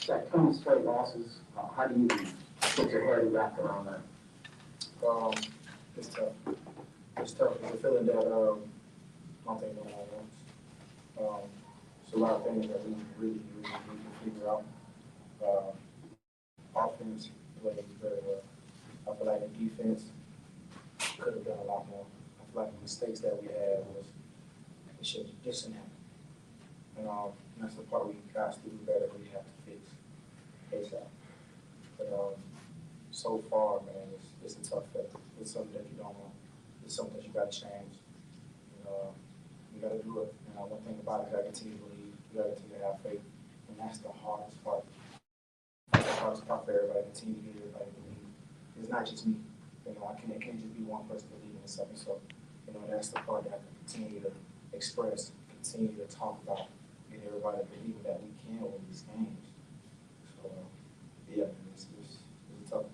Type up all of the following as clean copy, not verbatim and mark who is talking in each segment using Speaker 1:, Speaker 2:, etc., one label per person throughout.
Speaker 1: That 20 straight losses, how do you put your head back around that?
Speaker 2: It's tough. It's tough. It's a feeling that I don't think no one wants. It's a lot of things that we really need to figure out. Offense played very well. I feel like the defense could have done a lot more. I feel like the mistakes that we had was it should just didn't happen. And that's the part we got to do better. We have to fix ASAP. But so far, man, it's a tough fit. It's something that you don't want. It's something that you got to change. You got to do it. One thing about it, you got to continue to believe. You got to continue to have faith, and that's the hardest part. That's the hardest part for everybody. Continue to get everybody to believe. It's not just me. It can't just be one person believing in something. So, that's the part that I can continue to express, continue to talk about, get everybody believing that we can win these games. So, yeah, it's tough.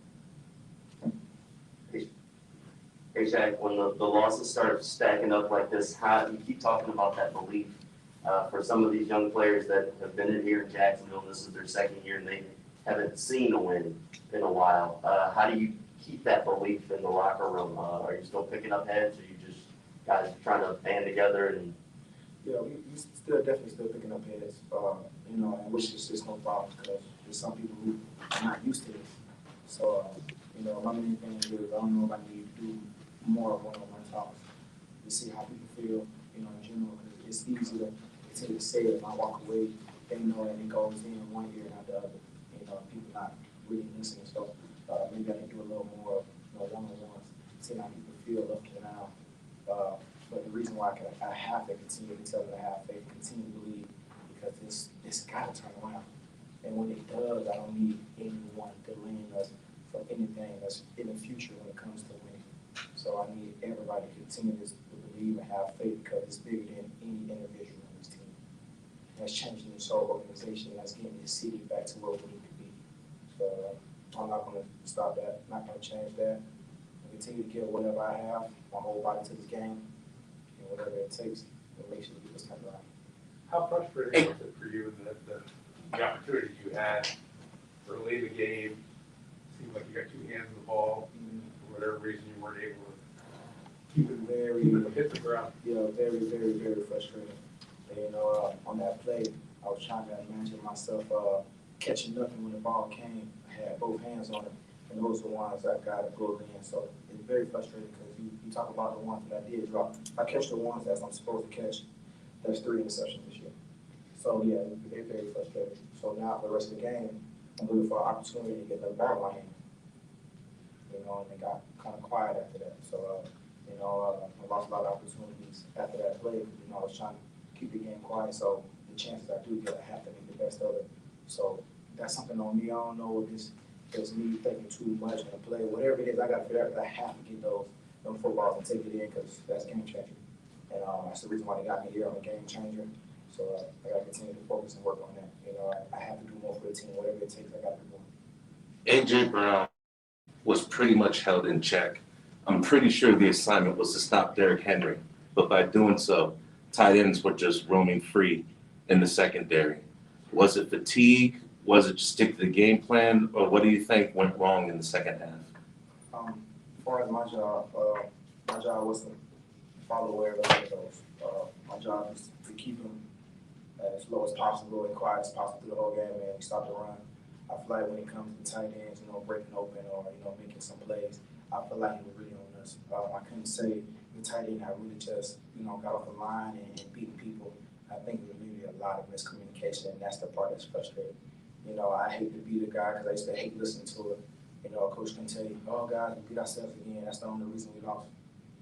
Speaker 3: Hey, Jack, when the losses start stacking up like this, how you keep talking about that belief for some of these young players that have been in here in Jacksonville, this is their second year, and they haven't seen a win in a while. How do you keep that belief in the locker room? Are you still picking up heads, or you just guys trying to band together? And
Speaker 2: yeah, we definitely still picking up heads. And which is just no problem because there's some people who are not used to this. So, my main thing is I don't know if I need to do more one-on-one talks to see how people feel, in general, because it's easy to continue to say it. If I walk away, they know, and it goes in one ear and out the other. People not really listening. So maybe I can do a little more, one-on-ones, see how people feel up to now. But the reason why I have to continue to tell them to have faith, continue to believe, because it's got to turn around. And when it does, I don't need anyone delaying us from anything that's in the future when it comes to winning. So I need everybody to continue to believe and have faith because it's bigger than any individual on this team. That's changing this whole organization. That's getting this city back to where we need to be. So I'm not going to stop that. I'm not going to change that. I continue to give whatever I have, my whole body to this game, and whatever it takes to make sure we get this turn around.
Speaker 4: How frustrating was it for you that the opportunity you had early in the game seemed like you got two hands on the ball, for whatever reason you weren't able to keep it hit the ground?
Speaker 2: Yeah, very, very, very frustrating. And, on that play, I was trying to imagine myself catching nothing when the ball came. I had both hands on it, and those are the ones I got to go in. So it's very frustrating because you talk about the ones that I did drop. If I catch the ones that I'm supposed to catch, that's 3 interceptions this year. So yeah, they're very frustrating. So now for the rest of the game, I'm looking for an opportunity to get the ball in my hand. And it got kind of quiet after that. So, I lost a lot of opportunities after that play. I was trying to keep the game quiet. So the chances I do get, I have to make the best of it. So that's something on me. I don't know if it's me thinking too much in the play. Whatever it is, I got to figure out that I have to get them footballs and take it in because that's game changer. And that's the reason why they got me here on a game changer. So I got to continue to focus and work on that. I have to do more for the team. Whatever it takes, I got to do more.
Speaker 5: A.J. Brown was pretty much held in check. I'm pretty sure the assignment was to stop Derrick Henry, but by doing so, tight ends were just roaming free in the secondary. Was it fatigue? Was it just stick to the game plan? Or what do you think went wrong in the second half?
Speaker 2: As far as my job was to follow wherever it goes. My job is to keep him as low as possible and quiet as possible through the whole game and stop the run. I feel like when it comes to tight ends, breaking open or, making some plays, I feel like he was really on us. I couldn't say the tight end, I really just, got off the line and beating people. I think it was really a lot of miscommunication, and that's the part that's frustrating. I hate to be the guy because I used to hate listening to it. A coach can tell you, oh, guys, we beat ourselves again. That's the only reason we lost.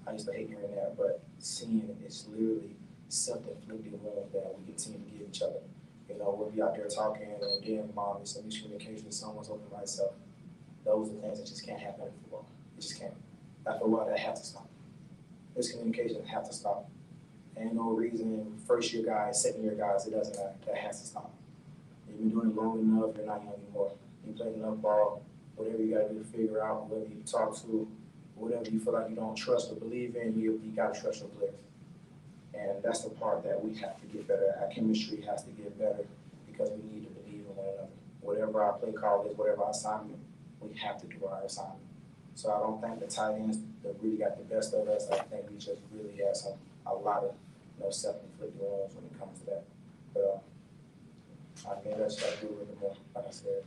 Speaker 2: I used to hate hearing that, but seeing it, it's literally self-inflicted wounds that we continue to give each other. We'll be out there talking, and then there's some miscommunication, someone's open by itself. Those are things that just can't happen in football. It just can't. After a while, that has to stop. Miscommunication has to stop. Ain't no reason, first-year guys, second-year guys, it doesn't matter. That has to stop. You've been doing it long enough, you're not young anymore. You play enough ball, whatever you got to do to figure out, whoever you talk to, whatever you feel like you don't trust or believe in, you got to trust your players. And that's the part that we have to get better at. Our chemistry has to get better because we need to believe in one another. Whatever our play call is, whatever our assignment, we have to do our assignment. So I don't think the tight ends that really got the best of us. I think we just really had a lot of self-inflicted wounds when it comes to that. But I mean, let's try to do a little bit more. Like I said,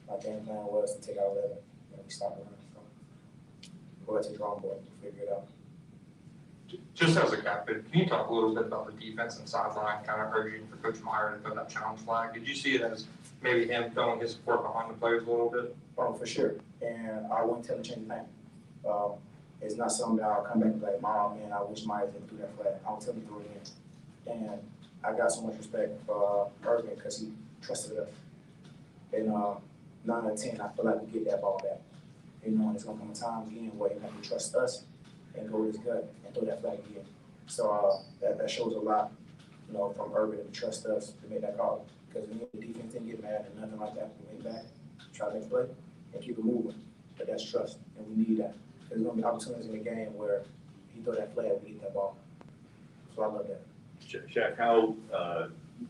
Speaker 2: my game plan was to take out 11, and we stopped running. So go ahead to the drawing board and figure it out.
Speaker 6: Just as a captain, can you talk a little bit about the defense and sideline kind of urging for Coach Meyer to throw that challenge flag? Did you see it as maybe him throwing his support behind the players a little bit?
Speaker 2: Oh, for sure. And I wouldn't tell him to change a thing. It's not something that I'll come back and be like, Mom, man, I wish Myers didn't do that flag. I'll tell him to throw it in. And I got so much respect for Irvin because he trusted us. And 9 out of 10, I feel like we get that ball back. And it's going to come a time again where he's going to trust us and go with his gut and throw that flag again. So that shows a lot, from Irvin to trust us to make that call. Because the defense didn't get mad and nothing like that. We went back, try to make play, and keep it moving. But that's trust, and we need that. There's going to be opportunities in the game where he throw that flag, we get that ball. So I love that.
Speaker 7: Shaq, how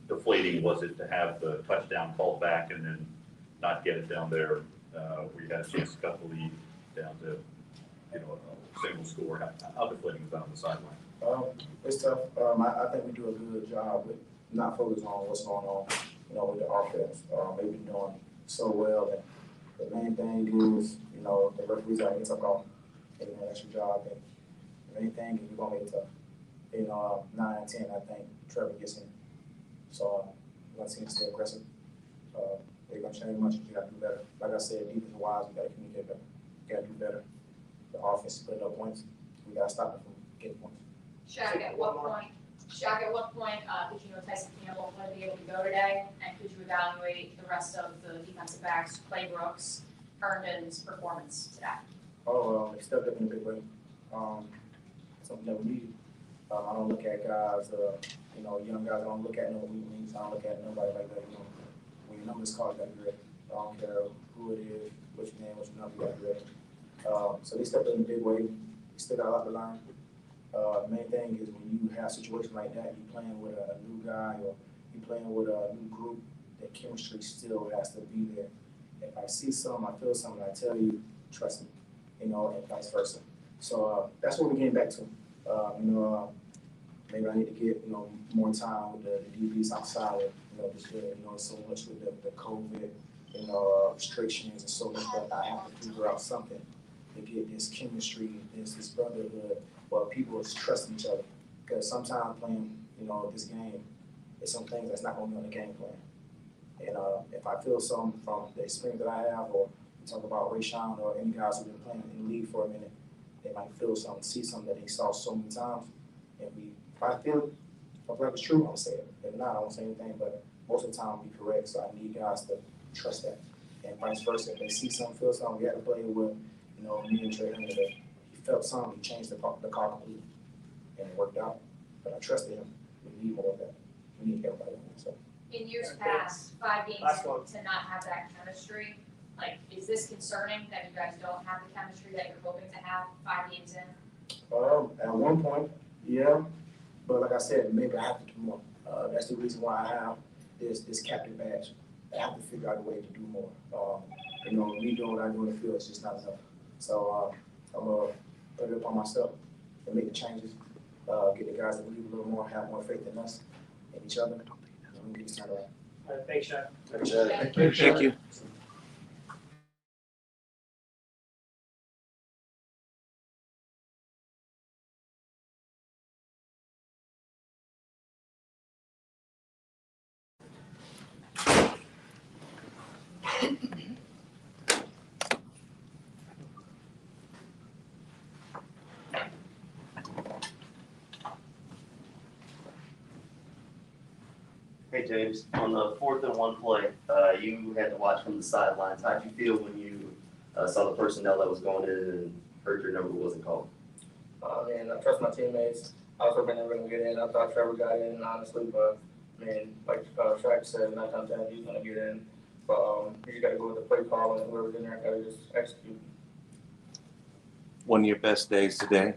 Speaker 7: deflating was it to have the touchdown called back and then not get it down there where you had a chance to cut the lead down to, a single score? How deflating is that on the sideline?
Speaker 2: It's tough. I think we do a good job with not focusing on what's going on, with the offense. They've been doing so well. And the main thing is, the referees are it's a call. That's your job. And the main thing is you're going to make it tough. 9 and 10, I think Trevor gets in. So we're going to see him stay aggressive. They're going to change much, but you got to do better. Like I said, defense-wise, we got to communicate better. We got to do better. The offense is putting up points. We got to stop it from getting points.
Speaker 8: Shaq, at what point did you know Tyson Campbell would be able to go today? And could you evaluate the rest of the defensive backs, Clay Brooks, Herndon's performance today?
Speaker 2: They stepped up in a big way. Something that we needed. I don't look at guys, young guys. I don't look at no weak links. I don't look at nobody like that. When your number's called, you got to be ready. I don't care who it is, what your name, what your number, you got to be ready. So they stepped up in a big way. We still got a lot to learn. The main thing is when you have a situation like that, you're playing with a new guy or you're playing with a new group, the chemistry still has to be there. If I see something, I feel something, I tell you, trust me, and vice versa. So that's what we're getting back to. Maybe I need to get, more time with the DBs outside of, this year, so much with the COVID, restrictions and so much that I have to figure out something to get this chemistry, this brotherhood, where people is trusting each other. Because sometimes playing, this game, there's some things that's not going to be on the game plan. And if I feel something from the experience that I have, or we talk about Rayshawn or any guys who've been playing in the league for a minute, they might feel something, see something that they saw so many times. And if I feel it, if I feel like it's true, I'll say it. If not, I won't say anything. But most of the time, I'll be correct. So I need guys to trust that. And vice versa. If they see something, feel something, we had to play with, me and Trey Hunter today. He felt something, he changed the call completely. And it worked out. But I trusted him. We need more of that. We need everybody on that. So.
Speaker 8: In years past, 5 games to not have that chemistry, is this concerning that you guys don't have the chemistry that you're hoping to have 5 games in?
Speaker 2: At one point, yeah. But like I said, maybe I have to do more. That's the reason why I have this captain badge. I have to figure out a way to do more. Me doing what I do in the field is just not enough. So I'm going to put it upon myself and make the changes, get the guys to believe a little more, have more faith in us and each other, and we'll get this turned around.
Speaker 1: All right, thanks, Shaq.
Speaker 5: Thank you.
Speaker 3: Hey James, on the 4th and 1 play, you had to watch from the sidelines. How'd you feel when you saw the personnel that was going in and heard your number wasn't called?
Speaker 9: I trust my teammates. I was hoping they were going to get in. I thought Trevor got in, honestly, but like Shaq said, 9 times out he's going to get in. But you just got to go with the play call, and whoever's in there got to just execute.
Speaker 5: One of your best days today.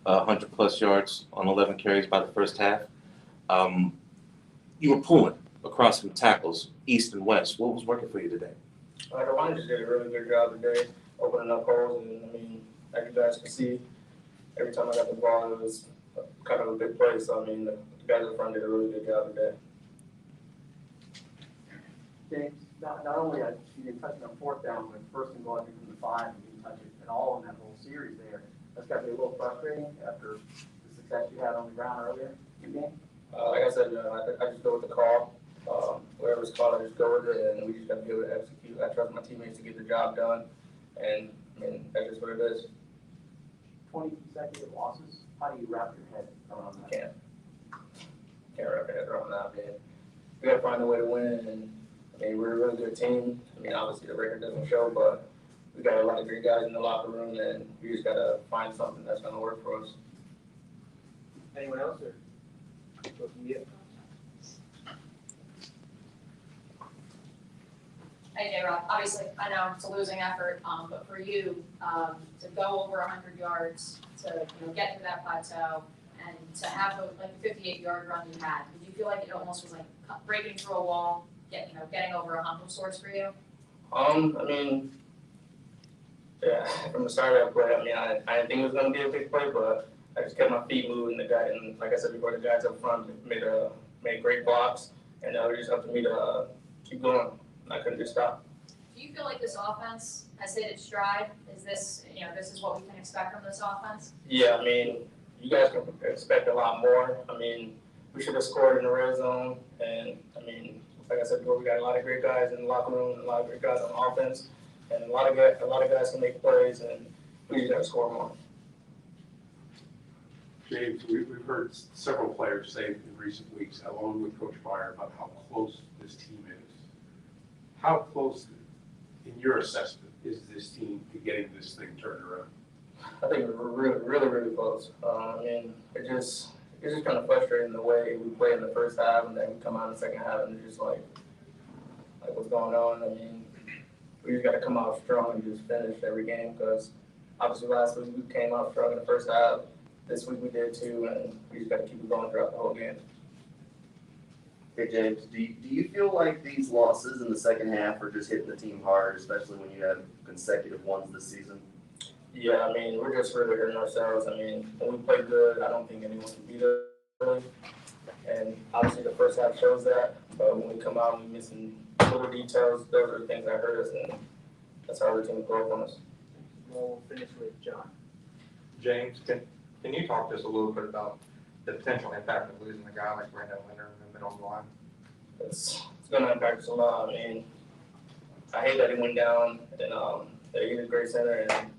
Speaker 5: 100+ yards on 11 carries by the first half. You were pulling across some tackles, east and west. What was working for you today?
Speaker 9: The line just did a really good job today, opening up holes, and I mean, like you guys can see, every time I got the ball, it was kind of a big play. So I mean, the guys in front did a really good job today.
Speaker 1: James, not only you didn't touch it on fourth down, but first and goal, I think from the 5, you didn't touch it at all in that whole series there. That's got to be a little frustrating after the success you had on the ground earlier in the game.
Speaker 9: Like I said, I just go with the call. Whatever's called, I just go with it, and we just got to be able to execute. I trust my teammates to get the job done, and I mean, that's just what it is.
Speaker 1: 20 consecutive losses. How do you wrap your head around that?
Speaker 9: Can't wrap your head around that, man. We got to find a way to win, and I mean, we're a really good team. I mean, obviously the record doesn't show, but we got a lot of great guys in the locker room, and we just got to find something that's going to work for us.
Speaker 1: Anyone else, or?
Speaker 8: Hey, J-Rob, obviously, I know it's a losing effort, but for you, to go over 100 yards, to, get to that plateau, and to have the 58-yard run you had, did you feel like it almost was like breaking through a wall, getting over a hump of sorts for you?
Speaker 9: I mean, yeah, from the start of that play, I mean, I didn't think it was going to be a big play, but I just kept my feet moving. And like I said before, the guys up front made great blocks, and it was just up to me to keep going. I couldn't just stop.
Speaker 8: Do you feel like this offense has hit its stride? Is this, this is what we can expect from this offense?
Speaker 9: Yeah, I mean, you guys can expect a lot more. I mean, we should have scored in the red zone, and I mean, like I said before, we got a lot of great guys in the locker room, and a lot of great guys on offense, and a lot of guys can make plays, and we just got to score more.
Speaker 4: James, we've heard several players say in recent weeks, along with Coach Meyer, about how close this team is. How close, in your assessment, is this team to getting this thing turned around?
Speaker 9: I think we're really, really, really close. I mean, it's just kind of frustrating the way we play in the first half, and then we come out in the second half, and it's just like what's going on? I mean, we just got to come out strong and just finish every game, because obviously last week we came out strong in the first half. This week we did too, and we just got to keep it going throughout the whole game.
Speaker 3: Hey, James, do you feel like these losses in the second half are just hitting the team hard, especially when you have consecutive ones this season?
Speaker 9: Yeah, I mean, we're just really hurting ourselves. I mean, when we play good, I don't think anyone can beat us, really. And obviously the first half shows that, but when we come out and we're missing little details, those are the things that hurt us, and that's how our team grows on us.
Speaker 1: We'll finish with John.
Speaker 6: James, can you talk to us a little bit about the potential impact of losing a guy like Brandon Linder in the middle of the line?
Speaker 9: It's going to impact us a lot. I mean, I hate that he went down, and he's a great center and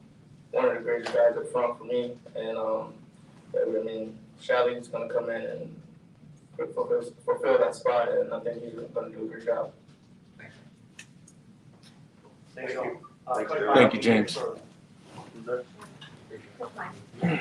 Speaker 9: one of the greatest guys up front for me. And I mean, Shalley's going to come in and fulfill that spot, and I think he's going to do a great job.
Speaker 1: Thank you.
Speaker 5: Thank you, James.
Speaker 8: That's fine.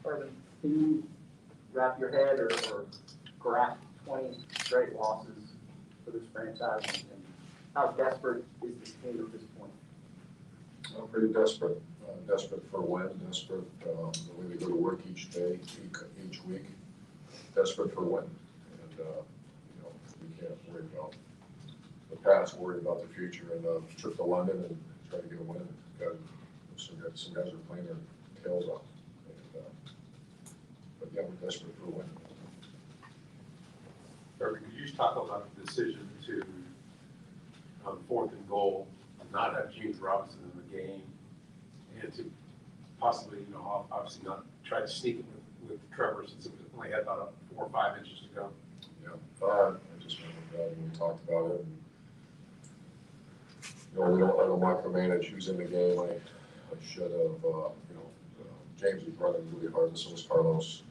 Speaker 1: Urban, can you wrap your head or grasp 20 straight losses for this franchise, and how desperate is this team at this point?
Speaker 10: I'm pretty desperate, desperate for a win, desperate the way we go to work each day, each week, desperate for a win. And, we can't worry about the past, worry about the future, and trip to London and try to get a win. Some guys are playing their tails off. And, but yeah, we're desperate for a win.
Speaker 4: Kirby, could you just talk about the decision to, on 4th and goal, not have James Robinson in the game, and to possibly, obviously not try to sneak it with Trevor, since it only had about 4 or 5 inches to go?
Speaker 10: Yeah, I just remember when we talked about it. And, I don't micromanage who's in the game. I should have, James was running really hard, and so was Carlos.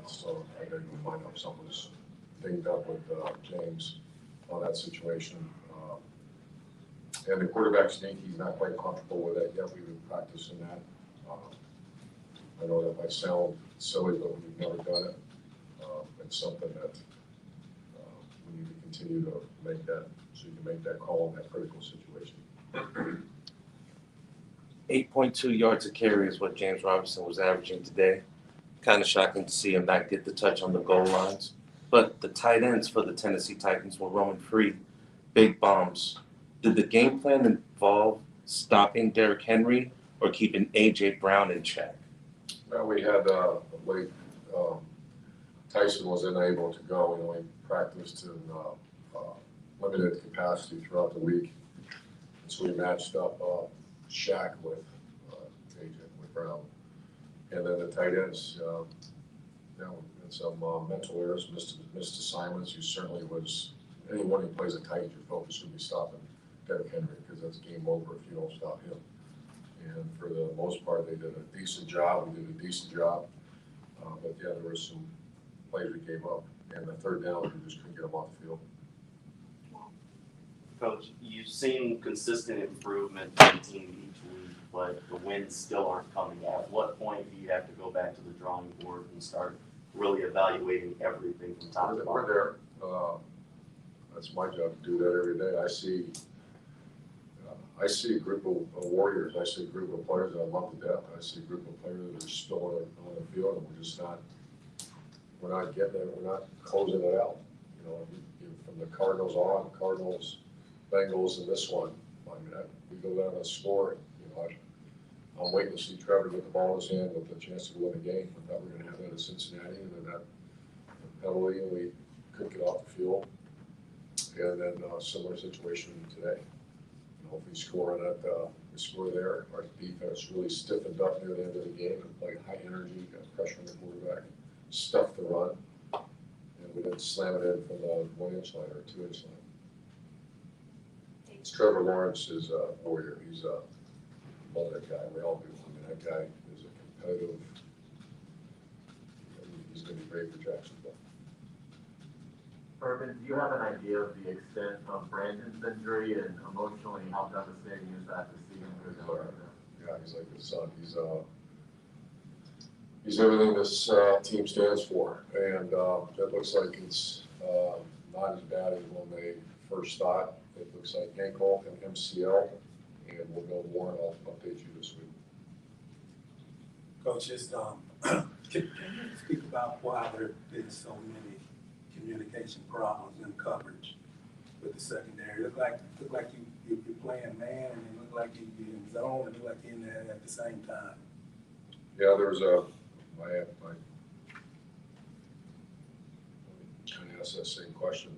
Speaker 10: So I gotta go find out if something's dinged up with James on that situation. And the quarterback sneak, he's not quite comfortable with that yet. We've been practicing that. I know that might sound silly, but we've never done it. It's something that we need to continue to make that, so you can make that call in that critical situation.
Speaker 5: 8.2 yards a carry is what James Robinson was averaging today. Kind of shocking to see him not get the touch on the goal lines. But the tight ends for the Tennessee Titans were roaming free, big bombs. Did the game plan involve stopping Derrick Henry or keeping A.J. Brown in check?
Speaker 10: Well, we had late Tyson was unable to go. We only practiced in limited capacity throughout the week. And so we matched up Shaq with A.J. with Brown. And then the tight ends, and some mental errors, missed assignments. You certainly was, anyone who plays a tight, your focus would be stopping Derrick Henry, because that's game over if you don't stop him. And for the most part, they did a decent job. We did a decent job. But yeah, there were some plays we gave up. And the third down, we just couldn't get them off the field.
Speaker 3: Coach, you've seen consistent improvement in the team each week, but the wins still aren't coming. At what point do you have to go back to the drawing board and start really evaluating everything from top to bottom?
Speaker 10: We're there. That's my job to do that every day. I see a group of warriors. I see a group of players that I love to death. I see a group of players that are still on the field, and we're not getting it. We're not closing it out. From the Cardinals on, Cardinals, Bengals, and this one. I mean, we go down and score. I'm waiting to see Trevor get the ball in his hand with a chance to win the game. I thought we were going to have that at Cincinnati, and then that penalty, and we couldn't get off the field. And then a similar situation today. Hopefully score on that, we score there. Our defense really stiffened up near the end of the game and played high energy, got pressure on the quarterback, stuffed the run, and we didn't slam it in from the 1-inch line or 2-inch line. Trevor Lawrence is a warrior. He's love that guy. We all do. I mean, that guy is a competitive. He's going to be great for Jacksonville.
Speaker 11: Urban, do you have an idea of the extent of Brandon's injury and emotionally how devastating is that to see him go down?
Speaker 10: Yeah, he's like his son. He's everything this team stands for, and it looks like it's not as bad as when they first thought. It looks like ankle and MCL, and we'll know more, and I'll update you this week.
Speaker 12: Coach, can you speak about why there have been so many communication problems in coverage with the secondary? Look like you're playing man, and it looked like you're in zone, and it looked like you're in there at the same time.
Speaker 10: Yeah, there was I kind of asked that same question on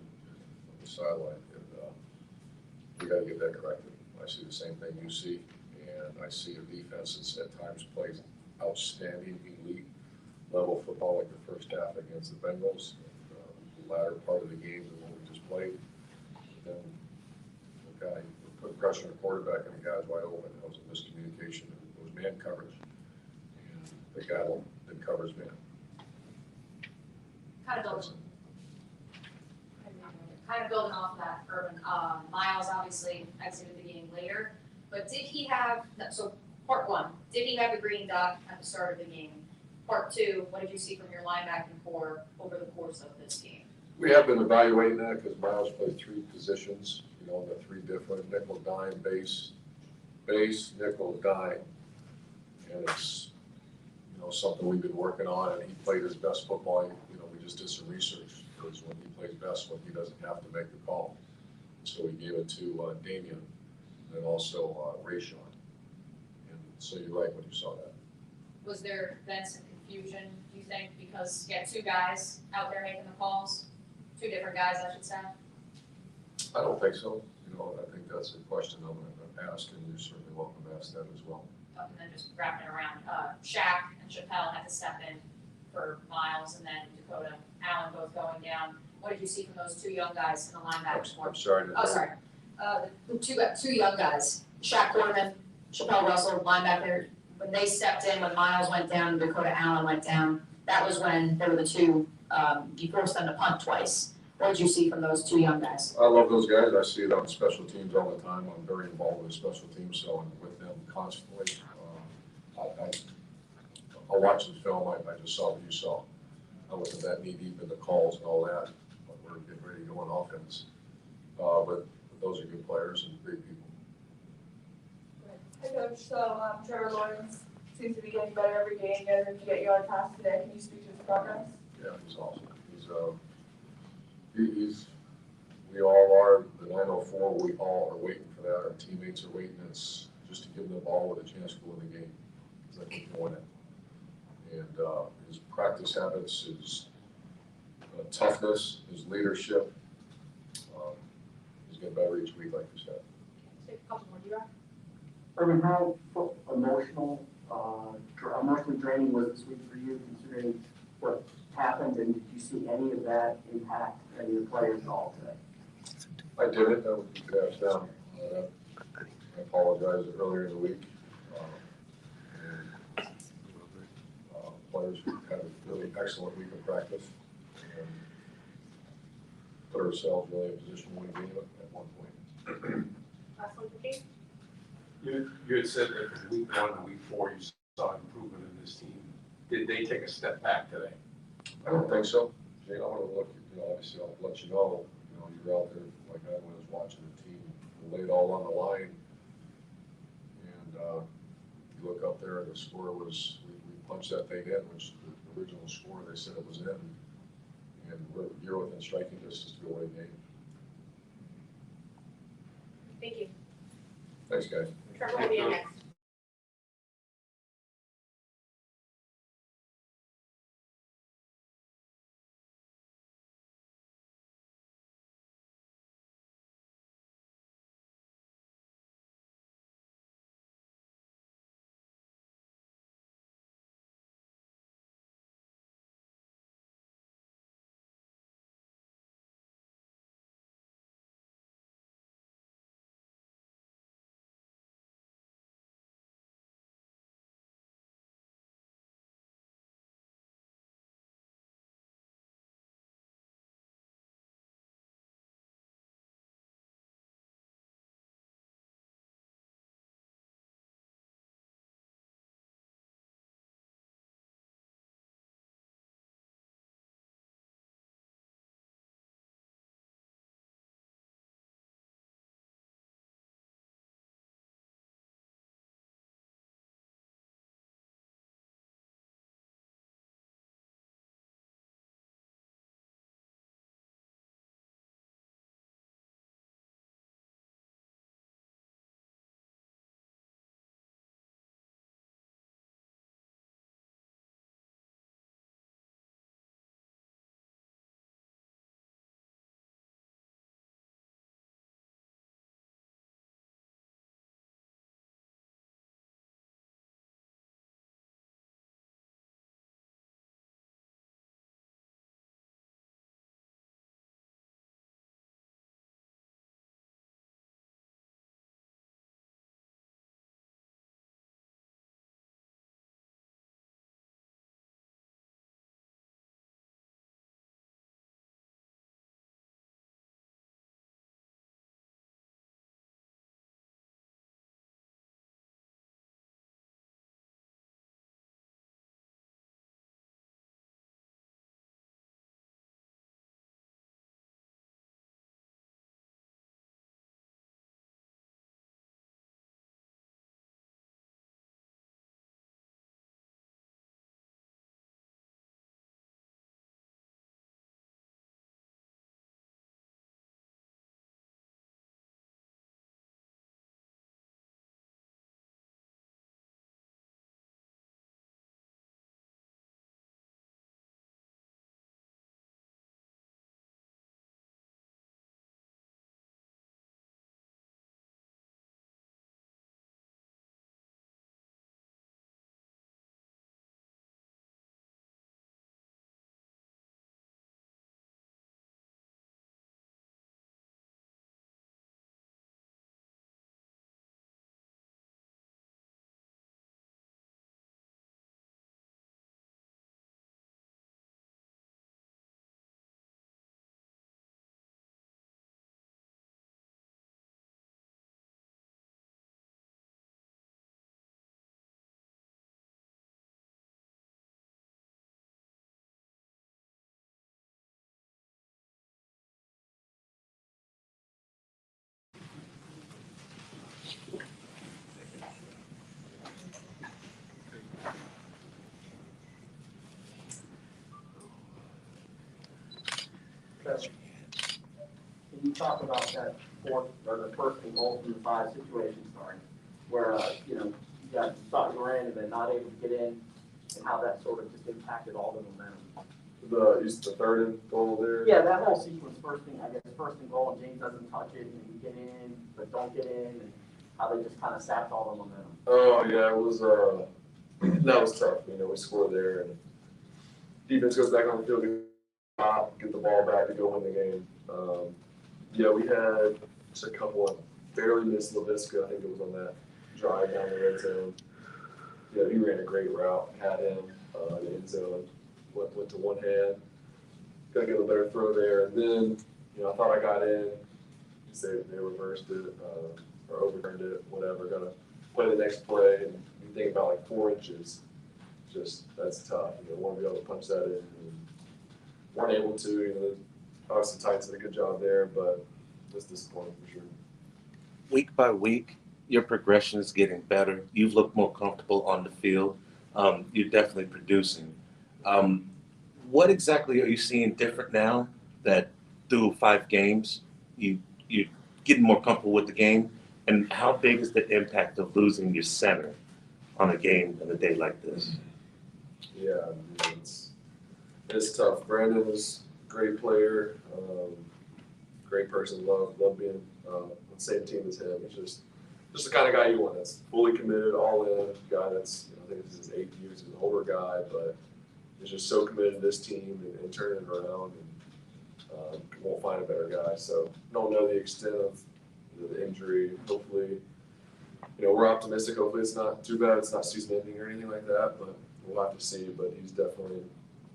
Speaker 10: the sideline, and we got to get that corrected. I see the same thing you see, and I see a defense that's at times plays outstanding, elite level football like the first half against the Bengals. The latter part of the game, the one we just played, then the guy put pressure on the quarterback and the guy's wide open. That was a miscommunication. It was man coverage, and the guy that covers man.
Speaker 8: Kind of building off of that, Urban. Miles obviously exited the game later, but did he have, so Part one, did he have the green dot at the start of the game? Part two, what did you see from your linebacking core over the course of this game?
Speaker 10: We have been evaluating that because Miles played three positions, you know, the three different nickel, dime, base, nickel, dime. And it's, you know, something we've been working on, and he played his best football. You know, we just did some research, because when he plays best, when he doesn't have to make the call. So we gave it to Damian, and also Rayshawn. And so you're right when you saw that.
Speaker 8: Was there then some confusion, do you think, because you had two guys out there making the calls? Two different guys, I should say?
Speaker 10: I don't think so. You know, I think that's a question I'm going to ask, and you're certainly welcome to ask that as well.
Speaker 8: And then just wrapping it around, Shaq and Chappelle had to step in for Miles, and then Dakota Allen both going down. What did you see from those two young guys in the linebackers?
Speaker 10: I'm sorry.
Speaker 8: Oh, sorry. The two young guys, Shaq Quarterman, Chappelle Russell, linebacker. When they stepped in, when Miles went down and Dakota Allen went down, that was when there were the two, you forced them to punt twice. What did you see from those two young guys?
Speaker 10: I love those guys. I see it on special teams all the time. I'm very involved with special teams, so I'm with them constantly. I watched the film. I just saw what you saw. I wasn't that knee deep in the calls and all that. But we're getting ready to go on offense. But those are good players and great people.
Speaker 13: Hi Coach, so Trevor Lawrence seems to be getting better every game. You guys are to get you on task today. Can you speak to his progress?
Speaker 10: Yeah, he's awesome. We all are, the 904, we all are waiting for that. Our teammates are waiting. It's just to give them the ball with a chance to go in the game. Because I think they'll win it. And his practice habits, his toughness, his leadership, he's getting better each week, like you said.
Speaker 8: Take a couple more, do you have?
Speaker 1: Urban, how emotionally draining was this week for you, considering what happened, and did you see any of that impact any of the players at all today?
Speaker 10: I did it. That would be passed down. I apologize earlier in the week. Players had a really excellent week of practice and put ourselves really in a position to win a game at one point.
Speaker 13: Last one, Keith.
Speaker 4: You had said that from week 1 to week 4, you saw improvement in this team. Did they take a step back today?
Speaker 10: I don't think so. Jane, I want to look, you know, obviously I'll let you know, you're out there like I was watching the team, lay it all on the line. And you look up there and the score was, we punched that thing in, which the original score, they said it was in. And you're within striking distance to go win a game.
Speaker 13: Thank you.
Speaker 10: Thanks, guys.
Speaker 13: Trevor will be in next.
Speaker 1: Trevor, can you talk about that fourth, or the first and goal from the 5 situation, sorry, where, you got thought you were in and then not able to get in, and how that sort of just impacted all the momentum?
Speaker 10: The third and goal there?
Speaker 1: Yeah, that whole sequence, first and goal, and James doesn't touch it, and you get in, but don't get in, and how they just kind of sapped all the momentum.
Speaker 10: Oh, yeah, it was, that was tough. We scored there, and defense goes back on the field, get the ball back to go win the game. Yeah, we had just a couple of barely missed LaVisca. I think it was on that drive down the red zone. Yeah, he ran a great route, had him in the end zone, went to one hand. Got to get a better throw there. And then, I thought I got in. They reversed it or overturned it, whatever. Got to play the next play. And you think about like 4 inches, that's tough. Want to be able to punch that in. And weren't able to. Obviously, Titans did a good job there, but it's disappointing for sure.
Speaker 5: Week by week, your progression is getting better. You've looked more comfortable on the field. You're definitely producing. What exactly are you seeing different now that through 5 games, you're getting more comfortable with the game? And how big is the impact of losing your center on a game in a day like this?
Speaker 10: Yeah, it's tough. Brandon is a great player, great person. Love being on the same team as him. He's just the kind of guy you want. That's fully committed, all in. Guy that's I think this is his 8th year. He's an older guy, but he's just so committed to this team and turning it around. And won't find a better guy. So don't know the extent of the injury. Hopefully, we're optimistic. Hopefully it's not too bad. It's not season ending or anything like that, but we'll have to see. But he's definitely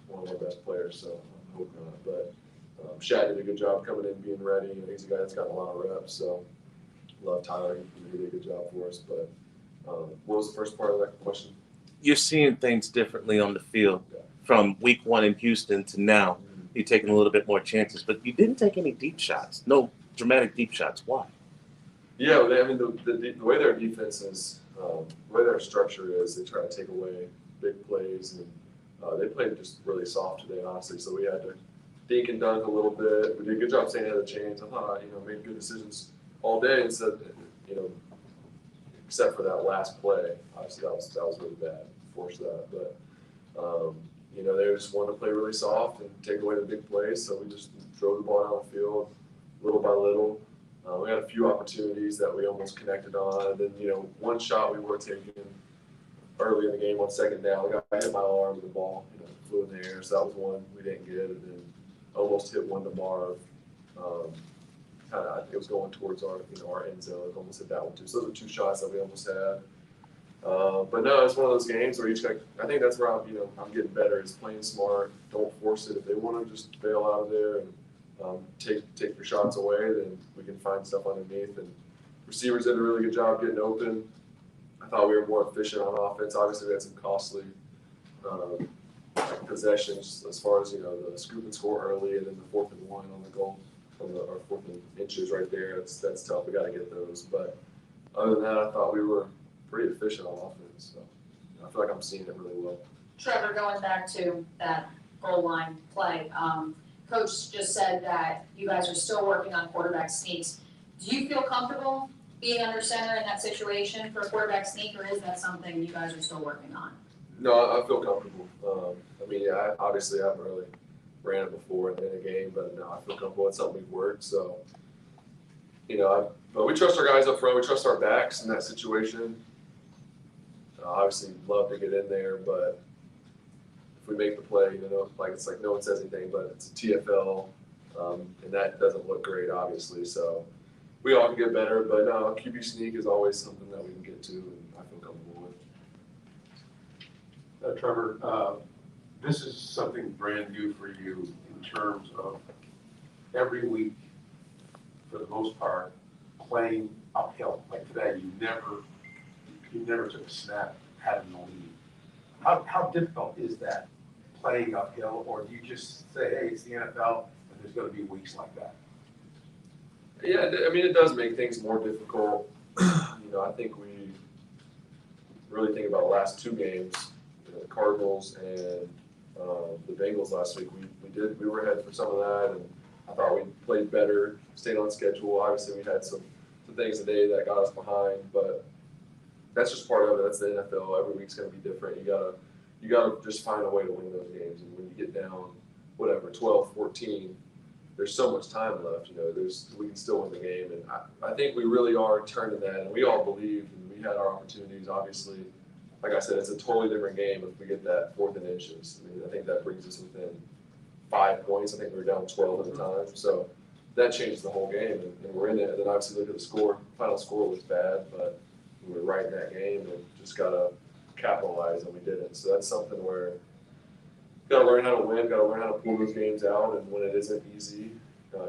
Speaker 10: one of our best players, so I hope not. But Shat did a good job coming in, being ready. He's a guy that's gotten a lot of reps, so love Tyler. He did a good job for us. But what was the first part of that question?
Speaker 5: You're seeing things differently on the field from week 1 in Houston to now. You're taking a little bit more chances, but you didn't take any deep shots. No dramatic deep shots. Why?
Speaker 10: Yeah, the way their defense is, the way their structure is, they try to take away big plays, and they played just really soft today, honestly. So we had to dink and dunk a little bit. We did a good job staying ahead of the chains. I thought I, made good decisions all day, and said, except for that last play. Obviously, that was really bad. Forced that, but. They just wanted to play really soft and take away the big plays, so we just drove the ball down the field little by little. We had a few opportunities that we almost connected on, and then, one shot we were taking early in the game on second down. The guy hit my arm and the ball, flew in the air, so that was one we didn't get, and then almost hit one to Marv. It was going towards our end zone. Almost hit that one too. So those are 2 shots that we almost had. But no, it's one of those games where I think that's where I'm getting better is playing smart. Don't force it. If they want to just bail out of there and take your shots away, then we can find stuff underneath. And receivers did a really good job getting open. I thought we were more efficient on offense. Obviously, we had some costly possessions as far as the scoop and score early, and then the 4th and 1 on the goal, or 4th and inches right there. That's tough. We got to get those. But other than that, I thought we were pretty efficient on offense, so I feel like I'm seeing it really well.
Speaker 8: Trevor, going back to that goal line play, Coach just said that you guys are still working on quarterback sneaks. Do you feel comfortable being under center in that situation for a quarterback sneak, or is that something you guys are still working on?
Speaker 10: No, I feel comfortable. Obviously I haven't really ran it before in a game, but no, I feel comfortable. It's something we've worked, so but we trust our guys up front. We trust our backs in that situation. Obviously, love to get in there, but if we make the play, it's like no one says anything, but it's a TFL, and that doesn't look great, obviously. So we all can get better, but no, QB sneak is always something that we can get to, and I feel comfortable with.
Speaker 4: Trevor, this is something brand new for you in terms of every week, for the most part, playing uphill. Like today, you never took a snap having the lead. How difficult is that, playing uphill, or do you just say, hey, it's the NFL and there's going to be weeks like that?
Speaker 10: Yeah, it does make things more difficult. I think we really think about the last 2 games, the Cardinals and the Bengals last week. We were ahead for some of that, and
Speaker 14: I thought we played better, stayed on schedule. Obviously, we had some things today that got us behind, but that's just part of it. That's the NFL. Every week's going to be different. You gotta just find a way to win those games. And when you get down, whatever, 12, 14, there's so much time left. You know, we can still win the game. And I think we really are turning that. And we all believed, and we had our opportunities. Obviously, like I said, it's a totally different game if we get that 4th and inches. I mean, I think that brings us within 5 points. I think we were down 12 at the time. So that changed the whole game, and we're in it. And then obviously look at the score. Final score was bad, but we were right in that game and just got to capitalize, and we didn't. So that's something where you got to learn how to win, got to learn how to pull those games out, and when it isn't easy,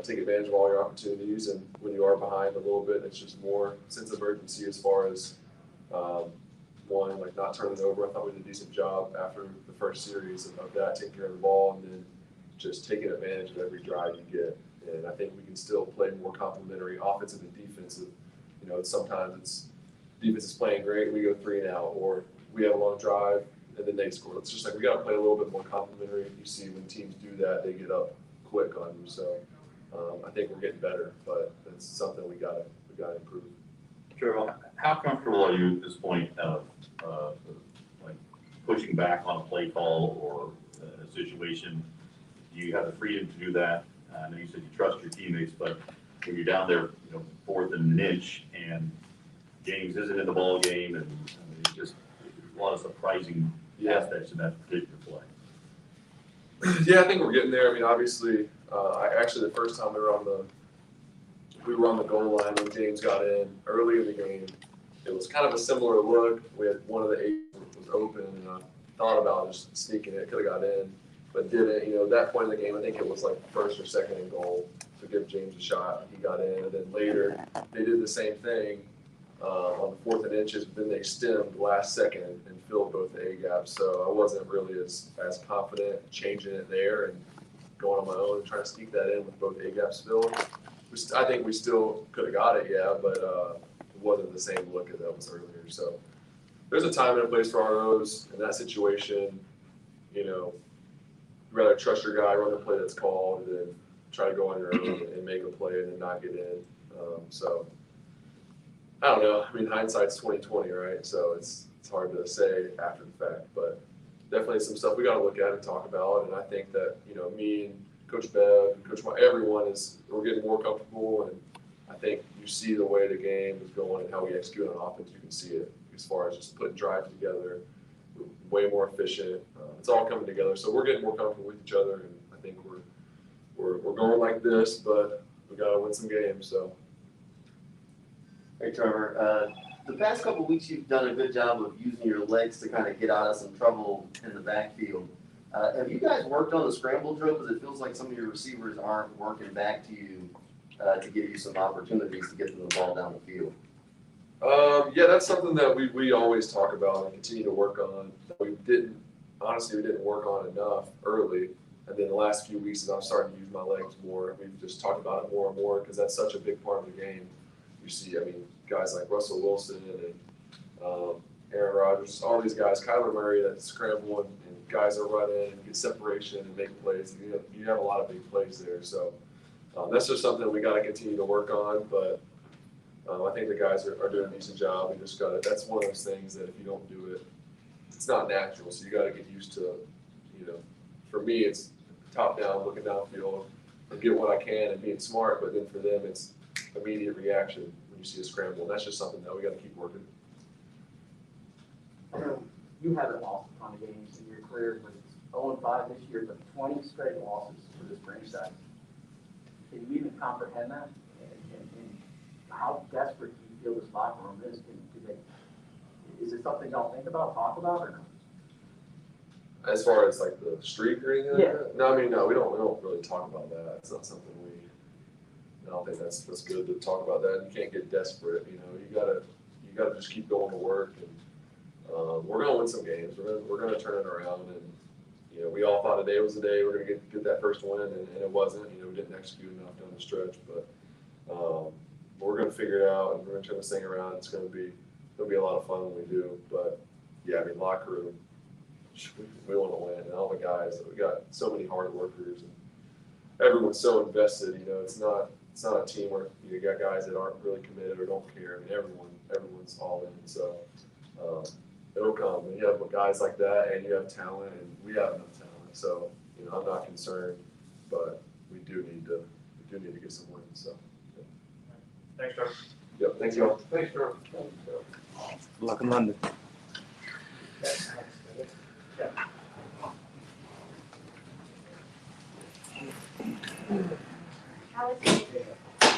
Speaker 14: take advantage of all your opportunities. And when you are behind a little bit, it's just more sense of urgency as far as one, like not turning it over. I thought we did a decent job after the first series of that, taking care of the ball, and then just taking advantage of every drive you get. And I think we can still play more complementary offensive and defensive. You know, sometimes it's defense is playing great, we go 3 and out, or we have a long drive and then they score. It's just like we got to play a little bit more complementary. You see when teams do that, they get up quick on you. So I think we're getting better, but it's something we got to improve.
Speaker 7: Trevor, how comfortable are you at this point of like pushing back on a play call or a situation? Do you have the freedom to do that? I know you said you trust your teammates, but when you're down there, 4th and an inch, and James isn't in the ball game, and it's just a lot of surprising aspects in that particular play.
Speaker 14: Yeah, I think we're getting there. I mean, obviously, actually the first time we were on the goal line when James got in early in the game. It was kind of a similar look. We had one of the 8 was open, and I thought about just sneaking it. Could have got in, but didn't. You know, at that point in the game, I think it was like 1st or 2nd and goal to give James a shot. He got in, and then later they did the same thing on the 4th and inches, but then they stemmed last second and filled both the A gaps. So I wasn't really as confident changing it there and going on my own and trying to sneak that in with both A gaps filled. I think we still could have got it, yeah, but it wasn't the same look as that was earlier. So there's a time and a place for ROs in that situation. You know, you'd rather trust your guy, run the play that's called, and then try to go on your own and make a play and then not get in. So I don't know. I mean, hindsight's 20/20, right? So it's hard to say after the fact, but definitely some stuff we got to look at and talk about. And I think that me and Coach Bev and Coach everyone we're getting more comfortable, and I think you see the way the game is going and how we execute on offense. You can see it as far as just putting drives together. We're way more efficient. It's all coming together, so we're getting more comfortable with each other, and I think we're going like this, but we got to win some games. So.
Speaker 3: Hey, Trevor, the past couple of weeks you've done a good job of using your legs to kind of get out of some trouble in the backfield. Have you guys worked on the scramble drill? Because it feels like some of your receivers aren't working back to you to give you some opportunities to get the ball down the field.
Speaker 14: Yeah, that's something that we always talk about and continue to work on. We didn't work on enough early. And then the last few weeks, as I'm starting to use my legs more, we've just talked about it more and more because that's such a big part of the game. You see, I mean, guys like Russell Wilson and Aaron Rodgers, all these guys, Kyler Murray that scramble and guys that run in and get separation and make plays. You have a lot of big plays there. So that's just something we got to continue to work on. But I think the guys are doing a decent job. We just got to, that's one of those things that if you don't do it, it's not natural. So you got to get used to, for me, it's top down, looking downfield, and get what I can and being smart. But then for them, it's immediate reaction when you see a scramble. And that's just something that we got to keep working.
Speaker 1: You haven't lost a ton of games in your career, but it's 0-5 this year, but 20 straight losses for this franchise. Can you even comprehend that? And how desperate do you feel this locker room is? Is it something y'all think about, talk about, or no?
Speaker 14: As far as like the streak or anything like that? No, I mean, no, we don't really talk about that. It's not something I don't think that's good to talk about that. You can't get desperate. You gotta just keep going to work, and we're gonna win some games. We're gonna turn it around, and we all thought today was the day we're gonna get that first win, and it wasn't. We didn't execute enough down the stretch, but we're gonna figure it out, and we're gonna turn this thing around. It's gonna be a lot of fun when we do. But yeah, I mean, locker room, we want to win, and all the guys. We got so many hard workers, and everyone's so invested, it's not a team where you got guys that aren't really committed or don't care. I mean, everyone's all in, so, it'll come. And you have guys like that, and you have talent, and we have enough talent, so, I'm not concerned, but we do need to get some wins, so.
Speaker 6: Thanks, Trevor.
Speaker 14: Yep, thanks, y'all.
Speaker 6: Thanks, Trevor.
Speaker 5: Luck in London.
Speaker 8: How is it?